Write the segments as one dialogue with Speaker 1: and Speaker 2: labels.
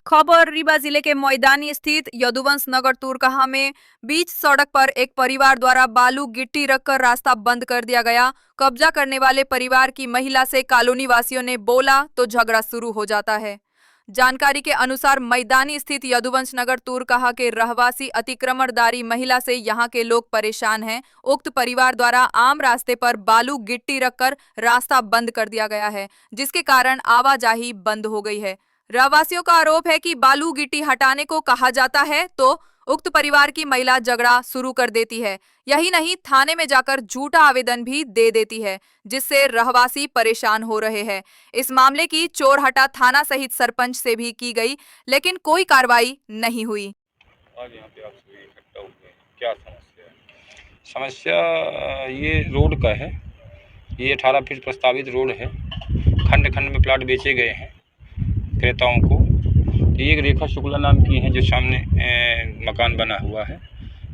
Speaker 1: खबर रीवा जिले के मैदानी स्थित यदुवंश नगर तुरकहा में बीच सड़क पर एक परिवार द्वारा बालू गिट्टी रखकर रास्ता बंद कर दिया गया। कब्जा करने वाले परिवार की महिला से कॉलोनी वासियों ने बोला तो झगड़ा शुरू हो जाता है। जानकारी के अनुसार मैदानी स्थित यदुवंश नगर तुरकहा के रहवासी अतिक्रमणदारी महिला से यहां के लोग परेशान हैं। उक्त परिवार द्वारा आम रास्ते पर बालू गिट्टी रखकर रास्ता बंद कर दिया गया है, जिसके कारण आवाजाही बंद हो गई है। रहवासियों का आरोप है कि बालू गिट्टी हटाने को कहा जाता है तो उक्त परिवार की महिला झगड़ा शुरू कर देती है। यही नहीं, थाने में जाकर झूठा आवेदन भी दे देती है, जिससे रहवासी परेशान हो रहे हैं। इस मामले की चोरहटा थाना सहित सरपंच से भी की गई, लेकिन कोई कार्रवाई नहीं हुई।
Speaker 2: आज यहाँ पे आप सभी इकट्ठा हुए हैं, क्या समस्या है? समस्या ये रोड का है। ये 18 फीट प्रस्तावित रोड है। खंड खंड में प्लाट बेचे गए हैं क्रेताओं को। ये एक रेखा शुक्ला नाम की है जो सामने मकान बना हुआ है।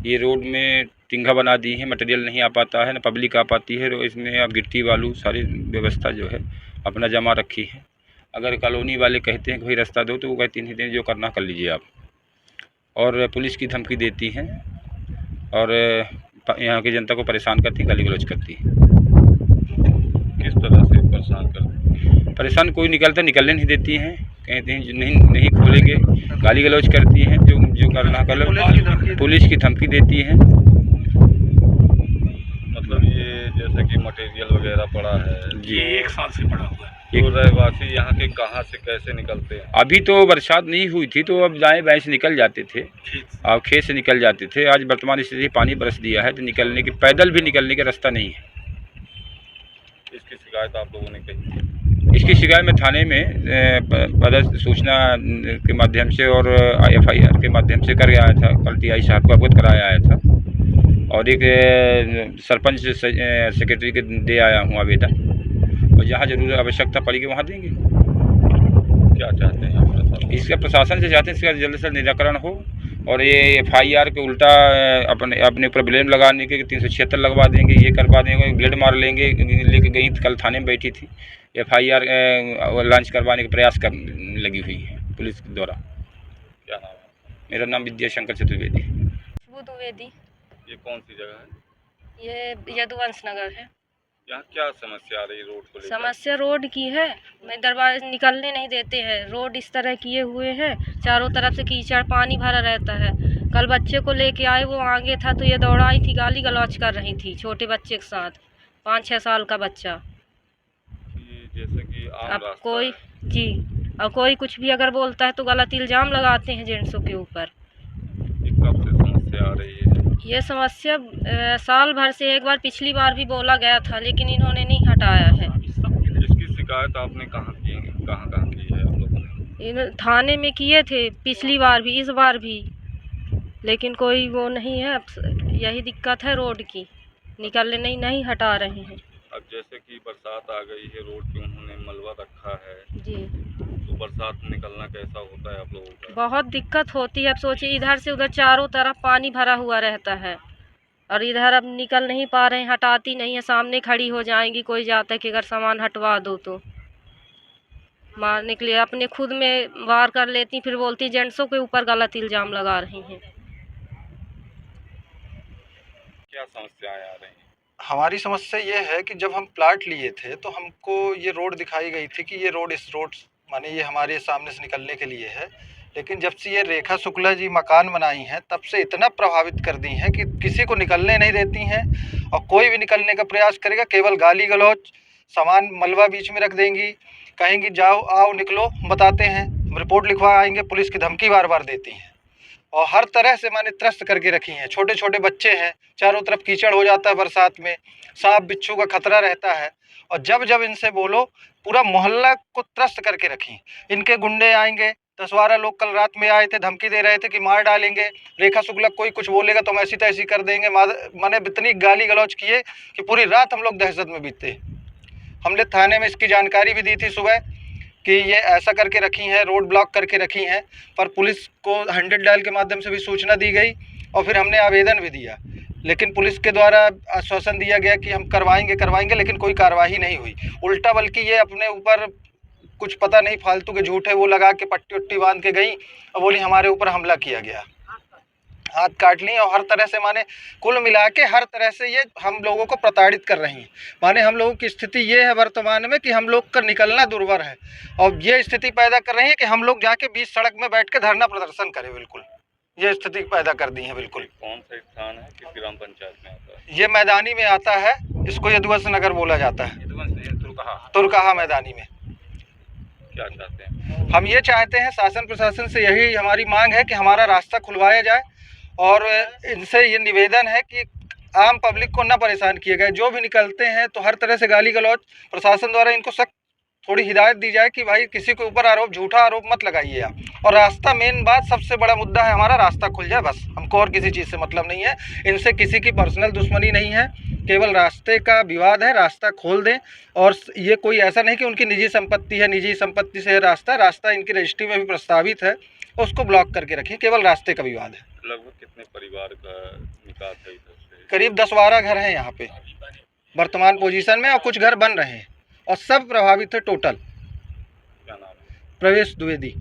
Speaker 2: ये रोड में टिंगा बना दी है, मटेरियल नहीं आ पाता है, न पब्लिक आ पाती है। इसमें अब गिट्टी बालू सारी व्यवस्था जो है अपना जमा रखी है। अगर कॉलोनी वाले कहते हैं कि भाई रास्ता दो, तो वो कहते हैं जो करना कर लीजिए आप। और पुलिस की धमकी देती हैं और यहाँ की जनता को परेशान करती है, गाली गलौज करती है। किस तरह से परेशान करती है? परेशान कोई निकलने नहीं देती हैं, कहते हैं नहीं खोलेंगे, गाली गलौज करती हैं। जो करना कर लो, पुलिस की धमकी देती हैं।
Speaker 3: मतलब ये जैसे कि मटेरियल वगैरह पड़ा है
Speaker 2: जी,
Speaker 3: ये 1 साल से पड़ा हुआ है। तो रहवासी यहाँ के कहाँ से कैसे निकलते हैं?
Speaker 2: अभी तो बरसात नहीं हुई थी तो अब दाएं बाएं से निकल जाते थे और खेत से निकल जाते थे। आज वर्तमान स्थिति पानी बरस दिया है तो निकलने की, पैदल भी निकलने का रास्ता नहीं है।
Speaker 3: इसकी शिकायत आप लोगों ने कही?
Speaker 2: इसकी शिकायत मैं थाने में पद सूचना के माध्यम से और FIR के माध्यम से कर आया था। कल TI साहब को अवगत कराया आया था और एक सरपंच सेक्रेटरी के दे आया हूँ आवेदन। और जहाँ जरूर आवश्यकता पड़ेगी वहाँ देंगे।
Speaker 3: क्या चाहते हैं आप?
Speaker 2: इसका प्रशासन से चाहते हैं इसका जल्द से जल्द निराकरण हो। और ये FIR के उल्टा अपने ऊपर ब्लेम लगाने के 376 लगवा देंगे, ये करवा देंगे, ब्लेड मार लेंगे। लेके गई कल थाने में बैठी थी, FIR लॉन्च करवाने का प्रयास लगी हुई है पुलिस के द्वारा।
Speaker 3: क्या नाम है?
Speaker 2: मेरा नाम विद्याशंकर चतुर्वेदी।
Speaker 4: द्विवेदी।
Speaker 3: ये कौन सी जगह है?
Speaker 4: ये यदुवंश नगर है।
Speaker 3: यहाँ क्या समस्या आ रही है रोड को लेकर?
Speaker 4: समस्या रोड की है। मैं दरवाजे निकलने नहीं देते हैं। रोड इस तरह किए हुए हैं, चारों तरफ से कीचड़ पानी भरा रहता है। कल बच्चे को लेके आए, वो आगे था तो ये दौड़ाई थी, गाली गलौज कर रही थी छोटे बच्चे के साथ, 5-6 साल का बच्चा।
Speaker 3: जैसे कि
Speaker 4: अब कोई जी, और कोई कुछ भी अगर बोलता है तो गलत इल्ज़ाम लगाते हैं जेंट्सों के ऊपर।
Speaker 3: कब से समस्या आ रही है?
Speaker 4: ये समस्या साल भर से, एक बार पिछली बार भी बोला गया था लेकिन इन्होंने नहीं हटाया है।
Speaker 3: इसकी शिकायत आपने कहाँ की है आप लोगों ने?
Speaker 4: इन थाने में किए थे, पिछली बार भी, इस बार भी, लेकिन कोई वो नहीं है। अब यही दिक्कत है रोड की, निकलने नहीं हटा रहे हैं।
Speaker 3: अब जैसे कि बरसात आ गई है, रोड पे उन्होंने मलबा रखा है
Speaker 4: जी,
Speaker 3: तो बरसात में निकलना कैसा होता है आप लोगों का?
Speaker 4: बहुत दिक्कत होती है। अब सोचिए, इधर से उधर चारों तरफ पानी भरा हुआ रहता है और इधर अब निकल नहीं पा रहे हैं, हटाती नहीं है। सामने खड़ी हो जाएंगी, कोई जाता है कि अगर सामान हटवा दो तो मारने के लिए अपने खुद में वार कर लेती, फिर बोलती जेंट्सों के ऊपर गलत इल्ज़ाम लगा रही हैं।
Speaker 3: क्या समस्याएं आ रही हैं?
Speaker 5: हमारी समस्या ये है कि जब हम प्लाट लिए थे तो हमको ये रोड दिखाई गई थी कि ये रोड इस रोड माने ये हमारे सामने से निकलने के लिए है। लेकिन जब से ये रेखा शुक्ला जी मकान बनाई हैं तब से इतना प्रभावित कर दी हैं कि किसी को निकलने नहीं देती हैं। और कोई भी निकलने का प्रयास करेगा केवल गाली गलौज, सामान मलबा बीच में रख देंगी, कहेंगी जाओ आओ निकलो, बताते हैं रिपोर्ट लिखवा आएंगे, पुलिस की धमकी बार बार देती हैं। और हर तरह से माने त्रस्त करके रखी हैं। छोटे छोटे बच्चे हैं, चारों तरफ कीचड़ हो जाता है बरसात में, सांप बिच्छू का खतरा रहता है। और जब इनसे बोलो पूरा मोहल्ला को त्रस्त करके रखी। इनके गुंडे आएंगे, 10-12 लोग कल रात में आए थे, धमकी दे रहे थे कि मार डालेंगे, रेखा शुक्ला कोई कुछ बोलेगा तो हम ऐसी तैसी कर देंगे। माने इतनी गाली गलौज किए कि पूरी रात हम लोग दहशत में बीते। हमने थाने में इसकी जानकारी भी दी थी सुबह कि ये ऐसा करके रखी हैं, रोड ब्लॉक करके रखी हैं, पर पुलिस को 100 डायल के माध्यम से भी सूचना दी गई और फिर हमने आवेदन भी दिया। लेकिन पुलिस के द्वारा आश्वासन दिया गया कि हम करवाएंगे, लेकिन कोई कार्रवाई नहीं हुई। उल्टा बल्कि ये अपने ऊपर कुछ पता नहीं फालतू के झूठे वो लगा के पट्टी उट्टी बांध के गई और बोली हमारे ऊपर हमला किया गया, हाथ काट ली। और हर तरह से माने कुल मिला के हर तरह से ये हम लोगों को प्रताड़ित कर रही हैं। माने हम लोगों की स्थिति ये है वर्तमान में कि हम लोग का निकलना दुर्भर है और ये स्थिति पैदा कर रही है कि हम लोग जाके बीच सड़क में बैठ के धरना प्रदर्शन करें। बिल्कुल ये स्थिति पैदा कर दी है। बिल्कुल।
Speaker 3: कौन सा स्थान है, किस ग्राम पंचायत में आता है?
Speaker 5: ये मैदानी में आता है, इसको यदुवंश नगर बोला जाता है, तुरकहा मैदानी में।
Speaker 3: क्या चाहते हैं?
Speaker 5: हम ये चाहते हैं शासन प्रशासन से, यही हमारी मांग है कि हमारा रास्ता खुलवाया जाए और इनसे ये निवेदन है कि आम पब्लिक को न परेशान किया जाए। जो भी निकलते हैं तो हर तरह से गाली गलौज, प्रशासन द्वारा इनको सख्त थोड़ी हिदायत दी जाए कि भाई किसी के ऊपर आरोप, झूठा आरोप मत लगाइए आप। और रास्ता, मेन बात सबसे बड़ा मुद्दा है हमारा, रास्ता खुल जाए बस। हमको और किसी चीज़ से मतलब नहीं है, इनसे किसी की पर्सनल दुश्मनी नहीं है, केवल रास्ते का विवाद है। रास्ता खोल दें। और ये कोई ऐसा नहीं कि उनकी निजी संपत्ति है, निजी संपत्ति से रास्ता इनकी रजिस्ट्री में भी प्रस्तावित है, उसको ब्लॉक करके रखें, केवल रास्ते का विवाद है।
Speaker 3: लगभग कितने परिवार का निकास है इधर से?
Speaker 5: करीब 10-12 घर हैं यहाँ पे वर्तमान पोजीशन में और कुछ घर बन रहे हैं और सब प्रभावित है टोटल।
Speaker 3: क्या नाम है?
Speaker 5: प्रवेश द्विवेदी।